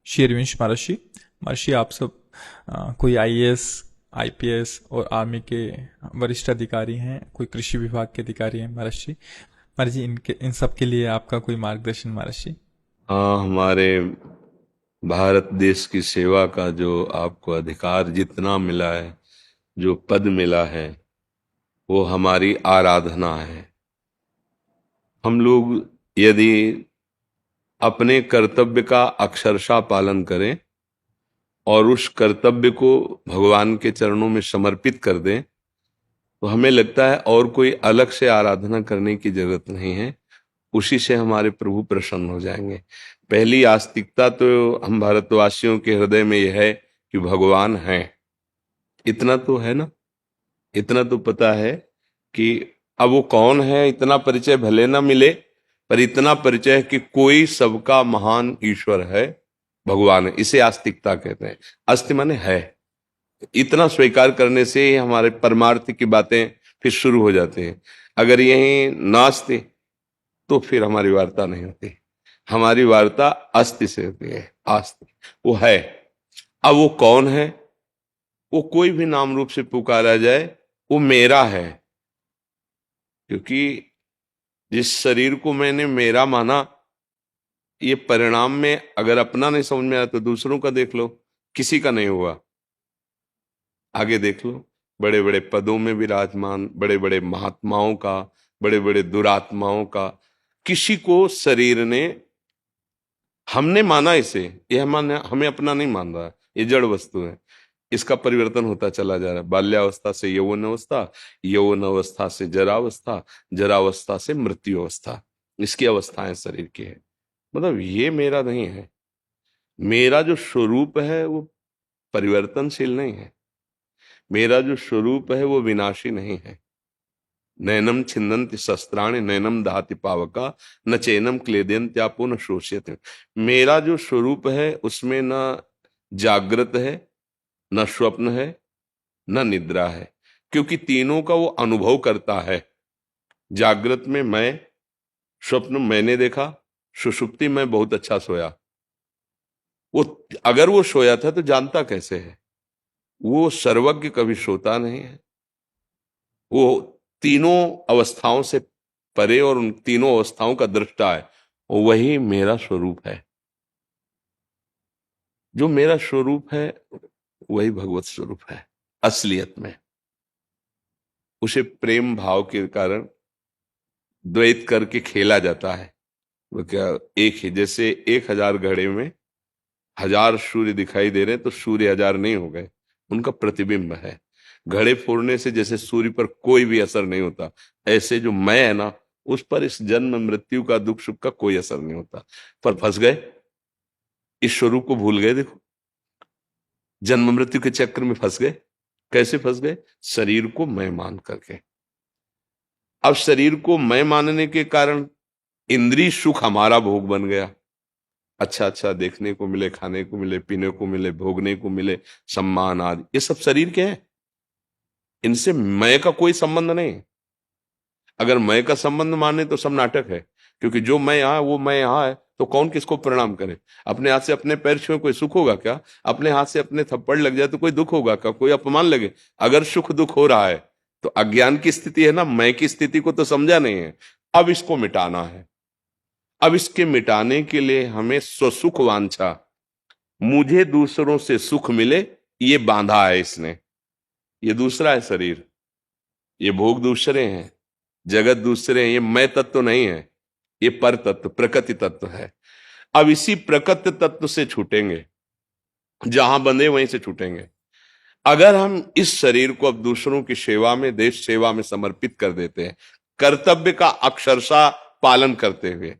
शेरविंश महर्षि। महर्षि, आप सब कोई आईएएस, आईपीएस और आर्मी के वरिष्ठ अधिकारी हैं, कोई कृषि विभाग के अधिकारी हैं महर्षि। महर्षि, इनके इन सब के लिए आपका कोई मार्गदर्शन महर्षि। हाँ, हमारे भारत देश की सेवा का जो आपको अधिकार जितना मिला है, जो पद मिला है, वो हमारी आराधना है। हम लोग यदि अपने कर्तव्य का अक्षरशः पालन करें और उस कर्तव्य को भगवान के चरणों में समर्पित कर दें, तो हमें लगता है और कोई अलग से आराधना करने की जरूरत नहीं है। उसी से हमारे प्रभु प्रसन्न हो जाएंगे। पहली आस्तिकता तो हम भारतवासियों के हृदय में यह है कि भगवान है। इतना तो है ना, इतना तो पता है कि अब वो कौन है, इतना परिचय भले ना मिले, पर इतना परिचय है कि कोई सबका महान ईश्वर है, भगवान है। इसे आस्तिकता कहते हैं। अस्ति माने है। इतना स्वीकार करने से ही हमारे परमार्थ की बातें फिर शुरू हो जाती हैं। अगर यही नास्ति तो फिर हमारी वार्ता नहीं होती। हमारी वार्ता अस्ति से होती है, आस्ति। वो है। अब वो कौन है? वो कोई भी नाम रूप से पुकारा जाए, वो मेरा है। क्योंकि जिस शरीर को मैंने मेरा माना, ये परिणाम में अगर अपना नहीं समझ में आया तो दूसरों का देख लो, किसी का नहीं हुआ। आगे देख लो, बड़े बड़े पदों में विराजमान बड़े बड़े महात्माओं का, बड़े बड़े दुरात्माओं का, किसी को शरीर ने, हमने माना इसे, ये हमें अपना नहीं मान रहा है। ये जड़ वस्तु है। इसका परिवर्तन होता चला जा रहा है। बाल्यावस्था से यौवन अवस्था, यौवन अवस्था से जरावस्था, जरावस्था से मृत्यु अवस्था। इसकी अवस्थाएं शरीर की है। मतलब ये मेरा नहीं है। मेरा जो स्वरूप है वो परिवर्तनशील नहीं है। मेरा जो स्वरूप है वो विनाशी नहीं है। नैनम छिन्दन्ति शस्त्राणि नैनम दहाति पावका न चैनम क्लेदयन्त्यापो न शोष्यते। मेरा जो स्वरूप है उसमें न जागृत है, न स्वप्न है, न निद्रा है। क्योंकि तीनों का वो अनुभव करता है। जागृत में मैं, स्वप्न मैंने देखा, सुषुप्ति में बहुत अच्छा सोया। वो अगर वो सोया था तो जानता कैसे है? वो सर्वज्ञ कभी सोता नहीं है। वो तीनों अवस्थाओं से परे और उन तीनों अवस्थाओं का दृष्टा है। वही मेरा स्वरूप है। जो मेरा स्वरूप है वही भगवत स्वरूप है असलियत में। उसे प्रेम भाव के कारण द्वैत करके खेला जाता है। वो क्या, एक ही जैसे 1,000 घड़े में 1,000 सूर्य दिखाई दे रहे हैं तो सूर्य 1,000 नहीं हो गए, उनका प्रतिबिंब है। घड़े फोड़ने से जैसे सूर्य पर कोई भी असर नहीं होता, ऐसे जो मैं है ना, उस पर इस जन्म मृत्यु का, दुख सुख का कोई असर नहीं होता। पर फंस गए, इस स्वरूप को भूल गए। देखो, जन्म मृत्यु के चक्र में फंस गए। कैसे फंस गए? शरीर को मैं मान करके। अब शरीर को मैं मानने के कारण इंद्रिय सुख हमारा भोग बन गया। अच्छा अच्छा देखने को मिले, खाने को मिले, पीने को मिले, भोगने को मिले, सम्मान आदि, ये सब शरीर के हैं। इनसे मैं का कोई संबंध नहीं। अगर मैं का संबंध माने तो सब नाटक है। क्योंकि जो मैं यहां वो मैं यहां है, तो कौन किसको प्रणाम करे? अपने हाथ से अपने पैर छुए कोई सुख होगा क्या? अपने हाथ से अपने थप्पड़ लग जाए तो कोई दुख होगा क्या? कोई अपमान लगे? अगर सुख दुख हो रहा है तो अज्ञान की स्थिति है ना, मैं की स्थिति को तो समझा नहीं है। अब इसको मिटाना है। अब इसके मिटाने के लिए हमें स्वसुख वांछा, मुझे दूसरों से सुख मिले, ये बांधा है इसने। ये दूसरा है शरीर। ये भोग दूसरे हैं, जगत दूसरे हैं। ये मैं तत्व नहीं है, ये पर तत्व, प्रकृति तत्व है। अब इसी प्रकृति तत्व से छूटेंगे, जहां बंधे वहीं से छूटेंगे। अगर हम इस शरीर को अब दूसरों की सेवा में, देश सेवा में समर्पित कर देते हैं, कर्तव्य का अक्षरशः पालन करते हुए,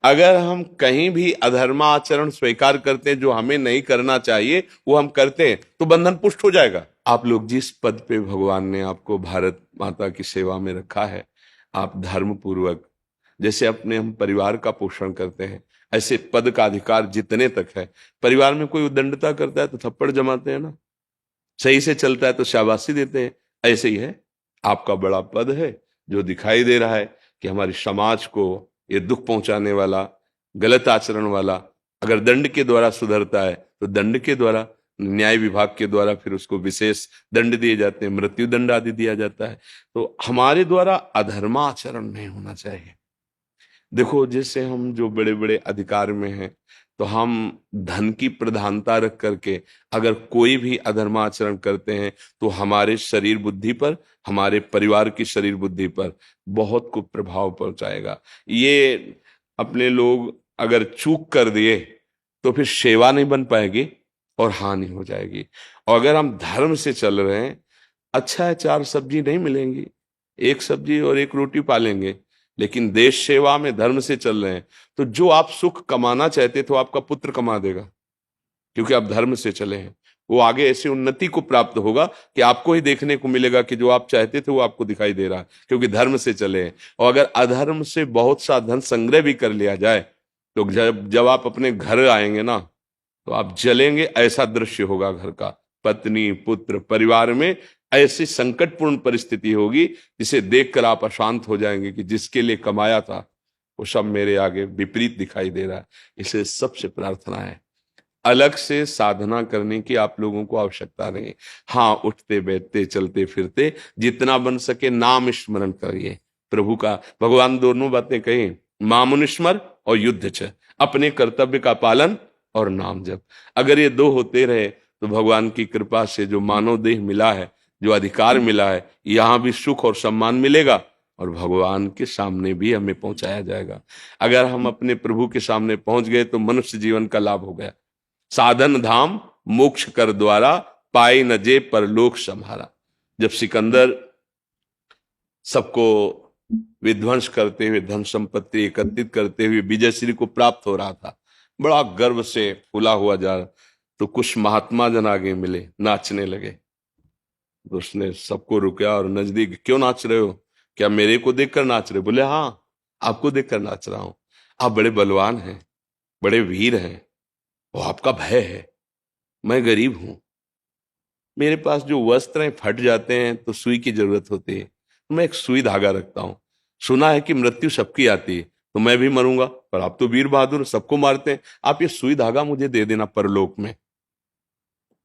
अगर हम कहीं भी अधर्माचरण स्वीकार करते हैं, जो हमें नहीं करना चाहिए वो हम करते हैं, तो बंधन पुष्ट हो जाएगा। आप लोग जिस पद पे भगवान ने आपको भारत माता की सेवा में रखा है, आप धर्म पूर्वक, जैसे अपने हम परिवार का पोषण करते हैं, ऐसे पद का अधिकार जितने तक है। परिवार में कोई उद्दंडता करता है तो थप्पड़ जमाते हैं ना, सही से चलता है तो शाबाशी देते हैं। ऐसे ही है, आपका बड़ा पद है जो दिखाई दे रहा है कि हमारी समाज को ये दुख पहुंचाने वाला, गलत आचरण वाला अगर दंड के द्वारा सुधरता है तो दंड के द्वारा, न्याय विभाग के द्वारा फिर उसको विशेष दंड दिए जाते हैं, मृत्यु दंड आदि दिया जाता है। तो हमारे द्वारा अधर्माचरण नहीं होना चाहिए। देखो, जैसे हम जो बड़े बड़े अधिकार में हैं, तो हम धन की प्रधानता रख करके अगर कोई भी अधर्माचरण करते हैं तो हमारे शरीर बुद्धि पर, हमारे परिवार की शरीर बुद्धि पर बहुत कुछ प्रभाव पहुंचाएगा। ये अपने लोग अगर चूक कर दिए तो फिर सेवा नहीं बन पाएगी और हानि हो जाएगी। और अगर हम धर्म से चल रहे हैं, अच्छा है 4 सब्जी नहीं मिलेंगी, 1 सब्जी और 1 रोटी पालेंगे, लेकिन देश सेवा में धर्म से चल रहे हैं तो जो आप सुख कमाना चाहते थे वो आपका पुत्र कमा देगा, क्योंकि आप धर्म से चले हैं। वो आगे ऐसी उन्नति को प्राप्त होगा कि आपको ही देखने को मिलेगा कि जो आप चाहते थे वो आपको दिखाई दे रहा है, क्योंकि धर्म से चले हैं। और अगर अधर्म से बहुत सा धन संग्रह भी कर लिया जाए तो जब जब आप अपने घर आएंगे ना, तो आप जलेंगे, ऐसा दृश्य होगा घर का। पत्नी, पुत्र, परिवार में ऐसी संकटपूर्ण परिस्थिति होगी जिसे देखकर आप अशांत हो जाएंगे कि जिसके लिए कमाया था वो सब मेरे आगे विपरीत दिखाई दे रहा है। इसलिए सबसे प्रार्थना है, अलग से साधना करने की आप लोगों को आवश्यकता नहीं। हाँ, उठते बैठते चलते फिरते जितना बन सके नाम स्मरण करिए प्रभु का। भगवान दोनों बातें कही, मामुनिस्मर और युद्ध च, अपने कर्तव्य का पालन और नाम जप। अगर ये 2 होते रहे तो भगवान की कृपा से जो मानव देह मिला है, जो अधिकार मिला है, यहां भी सुख और सम्मान मिलेगा और भगवान के सामने भी हमें पहुंचाया जाएगा। अगर हम अपने प्रभु के सामने पहुंच गए तो मनुष्य जीवन का लाभ हो गया। साधन धाम मोक्ष कर द्वारा, पाई न जे परलोक सम्हारा। जब सिकंदर सबको विध्वंस करते हुए, धन संपत्ति एकत्रित करते हुए विजयश्री को प्राप्त हो रहा था, बड़ा गर्व से फूला हुआ जा रहा, तो कुछ महात्मा जन आगे मिले, नाचने लगे। तो उसने सबको रुका और नजदीक, क्यों नाच रहे हो? क्या मेरे को देखकर नाच रहे? बोले हाँ, आपको देखकर नाच रहा हूं। आप बड़े बलवान हैं, बड़े वीर हैं, वो आपका भय है। मैं गरीब हूं, मेरे पास जो वस्त्र हैं फट जाते हैं तो सुई की जरूरत होती है, मैं एक सुई धागा रखता हूं। सुना है कि मृत्यु सबकी आती है, तो मैं भी मरूंगा, पर आप तो वीर बहादुर, सबको मारते हैं, आप ये सुई धागा मुझे दे देना परलोक में।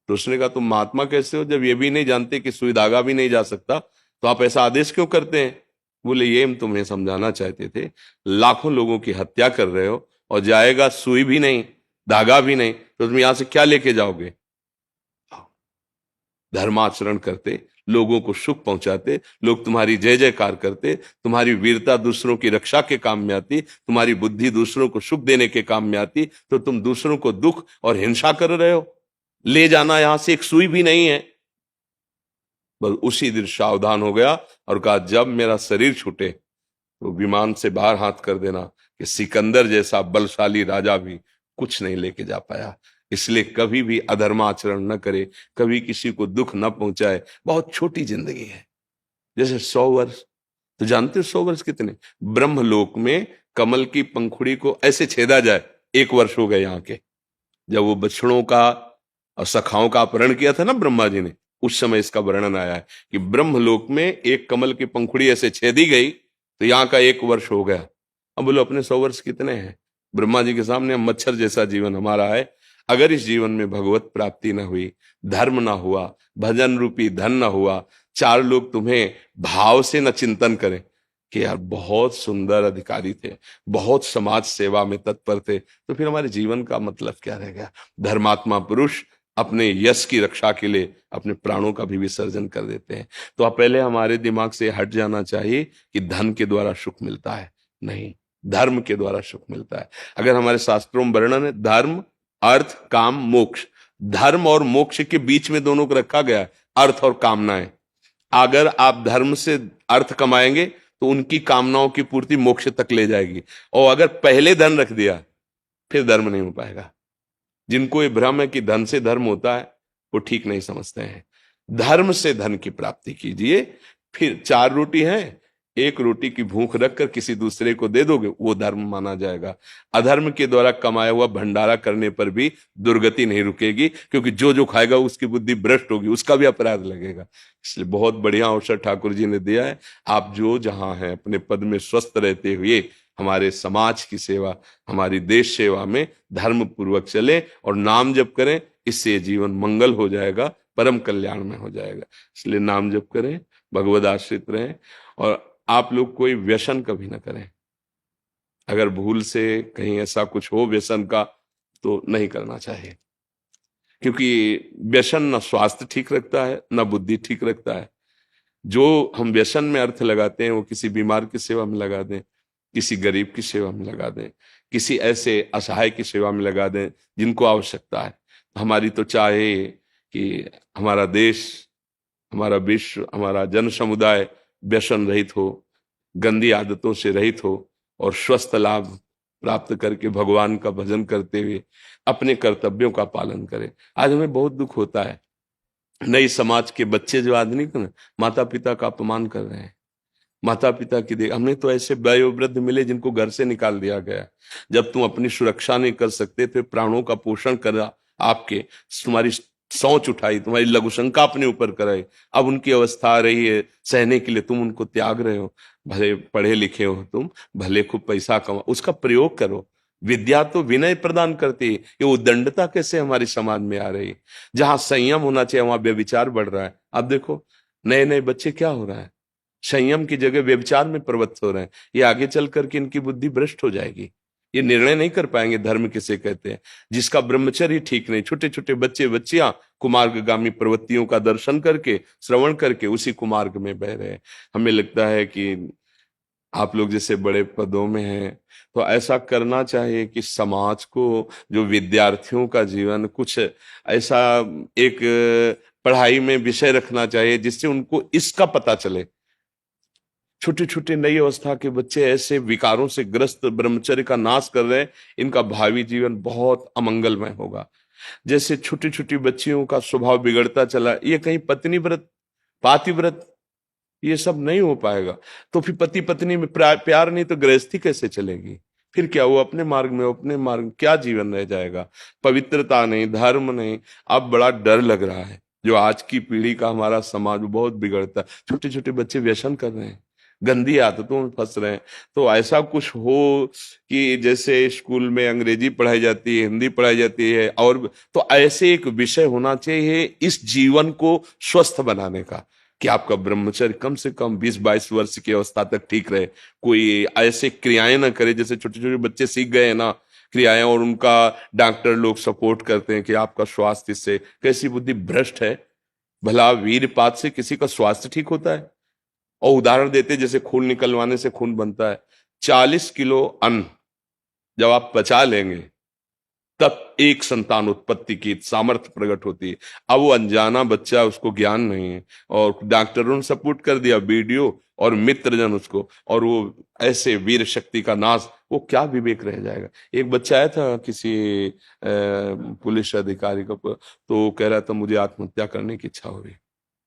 तो उसने कहा, तुम महात्मा कैसे हो जब ये भी नहीं जानते कि सुई धागा भी नहीं जा सकता, तो आप ऐसा आदेश क्यों करते हैं? बोले, ये हम तुम्हें समझाना चाहते थे, लाखों लोगों की हत्या कर रहे हो और जाएगा सुई भी नहीं, धागा भी नहीं, तो तुम यहां से क्या लेके जाओगे? धर्माचरण करते, लोगों को सुख पहुंचाते, लोग तुम्हारी जय जयकार करते, तुम्हारी वीरता दूसरों की रक्षा के काम में आती, तुम्हारी बुद्धि दूसरों को सुख देने के काम में आती, तो तुम दूसरों को दुख और हिंसा कर रहे हो। ले जाना यहां से एक सुई भी नहीं है। बस उसी दिन सावधान हो गया और कहा, जब मेरा शरीर छूटे तो विमान से बाहर हाथ कर देना कि सिकंदर जैसा बलशाली राजा भी कुछ नहीं लेके जा पाया। इसलिए कभी भी अधर्माचरण न करे, कभी किसी को दुख न पहुंचाए। बहुत छोटी जिंदगी है, जैसे 100 वर्ष, तो जानते हो 100 वर्ष कितने? ब्रह्मलोक में कमल की पंखुड़ी को ऐसे छेदा जाए, 1 वर्ष हो गए यहाँ के। जब वो बछड़ों का और सखाओं का अपहरण किया था ना ब्रह्मा जी ने, उस समय इसका वर्णन आया है कि ब्रह्मलोक में एक कमल की पंखुड़ी ऐसे छेदी गई तो यहाँ का 1 वर्ष हो गया। अब बोलो, अपने 100 वर्ष कितने हैं? ब्रह्मा जी के सामने मच्छर जैसा जीवन हमारा है। अगर इस जीवन में भगवत प्राप्ति न हुई, धर्म ना हुआ, भजन रूपी धन ना हुआ, 4 लोग तुम्हें भाव से न चिंतन करें कि यार बहुत सुंदर अधिकारी थे, बहुत समाज सेवा में तत्पर थे, तो फिर हमारे जीवन का मतलब क्या रह गया? धर्मात्मा पुरुष अपने यश की रक्षा के लिए अपने प्राणों का भी विसर्जन कर देते हैं। तो अब पहले हमारे दिमाग से हट जाना चाहिए कि धन के द्वारा सुख मिलता है, नहीं, धर्म के द्वारा सुख मिलता है। अगर हमारे शास्त्रों में वर्णन है, धर्म अर्थ काम मोक्ष, धर्म और मोक्ष के बीच में दोनों को रखा गया है, अर्थ और कामनाएं। अगर आप धर्म से अर्थ कमाएंगे तो उनकी कामनाओं की पूर्ति मोक्ष तक ले जाएगी, और अगर पहले धन रख दिया फिर धर्म नहीं हो पाएगा। जिनको ये भ्रम है कि धन से धर्म होता है, वो ठीक नहीं समझते हैं। धर्म से धन की प्राप्ति कीजिए, फिर 4 रोटी है, 1 रोटी की भूख रखकर किसी दूसरे को दे दोगे, वो धर्म माना जाएगा। अधर्म के द्वारा कमाया हुआ भंडारा करने पर भी दुर्गति नहीं रुकेगी, क्योंकि जो जो खाएगा उसकी बुद्धि भ्रष्ट होगी, उसका भी अपराध लगेगा। इसलिए बहुत बढ़िया अवसर ठाकुर जी ने दिया है। आप जो जहां हैं अपने पद में स्वस्थ रहते हुए हमारे समाज की सेवा, हमारी देश सेवा में धर्म पूर्वक चले और नाम जप करें। इससे जीवन मंगल हो जाएगा, परम कल्याण में हो जाएगा। इसलिए नाम जप करें, भगवद आश्रित रहें और आप लोग कोई व्यसन कभी ना करें। अगर भूल से कहीं ऐसा कुछ हो व्यसन का तो नहीं करना चाहिए, क्योंकि व्यसन न स्वास्थ्य ठीक रखता है न बुद्धि ठीक रखता है। जो हम व्यसन में अर्थ लगाते हैं वो किसी बीमार की सेवा में लगा दें, किसी गरीब की सेवा में लगा दें, किसी ऐसे असहाय की सेवा में लगा दें जिनको आवश्यकता है। हमारी तो चाहे कि हमारा देश, हमारा विश्व, हमारा जन समुदाय व्यसन रहित हो, गंदी आदतों से रहित हो और स्वस्थ लाभ प्राप्त करके भगवान का भजन करते हुए अपने कर्तव्यों का पालन करे। आज हमें बहुत दुख होता है, नई समाज के बच्चे जो आधुनिक ना माता पिता का अपमान कर रहे हैं। माता पिता की देख, हमने तो ऐसे वयोवृद्ध मिले जिनको घर से निकाल दिया गया। जब तुम अपनी सुरक्षा नहीं कर सकते थे, प्राणों का पोषण करा, आपके तुम्हारी सोच उठाई, तुम्हारी लघुशंका अपने ऊपर कराई, अब उनकी अवस्था आ रही है सहने के लिए, तुम उनको त्याग रहे हो। भले पढ़े लिखे हो तुम, भले खूब पैसा कमा, उसका प्रयोग करो। विद्या तो विनय प्रदान करती है। ये उद्दंडता कैसे हमारे समाज में आ रही है? जहां संयम होना चाहिए वहां व्यभिचार बढ़ रहा है। अब देखो नए नए बच्चे क्या हो रहा है, संयम की जगह व्यभिचार में प्रवृत्त हो रहे हैं। ये आगे चल करके इनकी बुद्धि भ्रष्ट हो जाएगी, ये निर्णय नहीं कर पाएंगे धर्म किसे कहते हैं। जिसका ब्रह्मचर्य ठीक नहीं, छोटे छोटे बच्चे बच्चियां कुमार्गगामी प्रवृत्तियों का दर्शन करके, श्रवण करके उसी कुमार्ग में बह रहे हैं। हमें लगता है कि आप लोग जैसे बड़े पदों में हैं तो ऐसा करना चाहिए कि समाज को, जो विद्यार्थियों का जीवन, कुछ ऐसा एक पढ़ाई में विषय रखना चाहिए जिससे उनको इसका पता चले। छोटे छोटे नई अवस्था के बच्चे ऐसे विकारों से ग्रस्त ब्रह्मचर्य का नाश कर रहे हैं, इनका भावी जीवन बहुत अमंगलमय होगा। जैसे छोटी छोटी बच्चियों का स्वभाव बिगड़ता चला, ये कहीं पत्नी व्रत, पातिव्रत, ये सब नहीं हो पाएगा। तो फिर पति पत्नी में प्यार नहीं तो गृहस्थी कैसे चलेगी? फिर क्या, वो अपने मार्ग में, अपने मार्ग में क्या जीवन रह जाएगा? पवित्रता नहीं, धर्म नहीं। अब बड़ा डर लग रहा है, जो आज की पीढ़ी का हमारा समाज बहुत बिगड़ता है। छोटे छोटे बच्चे व्यसन कर रहे हैं, गंदी आदतों में फंस रहे हैं। तो ऐसा कुछ हो कि जैसे स्कूल में अंग्रेजी पढ़ाई जाती है, हिंदी पढ़ाई जाती है, और तो ऐसे एक विषय होना चाहिए इस जीवन को स्वस्थ बनाने का, कि आपका ब्रह्मचर्य कम से कम 20-22 वर्ष की अवस्था तक ठीक रहे। कोई ऐसे क्रियाएं ना करे, जैसे छोटे छोटे बच्चे सीख गए हैं ना क्रियाएं, और उनका डॉक्टर लोग सपोर्ट करते हैं कि आपका स्वास्थ्य इससे, कैसी बुद्धि भ्रष्ट है। भला वीरपात से किसी का स्वास्थ्य ठीक होता है? और उदाहरण देते, जैसे खून निकलवाने से खून बनता है। 40 किलो अन्न जब आप पचा लेंगे तब एक संतान उत्पत्ति की सामर्थ्य प्रकट होती है। अब वो अनजाना बच्चा, उसको ज्ञान नहीं है, और डॉक्टरों ने सपोर्ट कर दिया, वीडियो और मित्रजन उसको, और वो ऐसे वीर शक्ति का नाश, वो क्या विवेक रह जाएगा? एक बच्चा आया था किसी पुलिस अधिकारी का, तो कह रहा था मुझे आत्महत्या करने की इच्छा हो रही।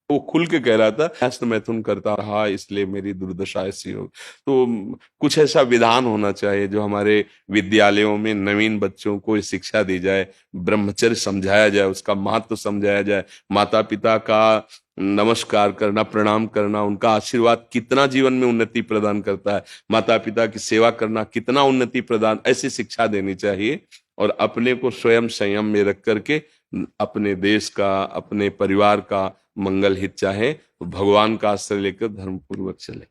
वो खुल के कह रहा था, हस्त मैथुन करता रहा इसलिए मेरी दुर्दशा ऐसी हो। तो कुछ ऐसा विधान होना चाहिए जो हमारे विद्यालयों में नवीन बच्चों को शिक्षा दी जाए, ब्रह्मचर्य समझाया जाए, उसका महत्व समझाया जाए, माता पिता का नमस्कार करना, प्रणाम करना, उनका आशीर्वाद कितना जीवन में उन्नति प्रदान करता है, माता पिता की सेवा करना कितना उन्नति प्रदान, ऐसी शिक्षा देनी चाहिए। और अपने को स्वयं संयम में रख करके अपने देश का, अपने परिवार का मंगल हित चाहे, तो भगवान का आश्रय लेकर धर्म पूर्वक चले।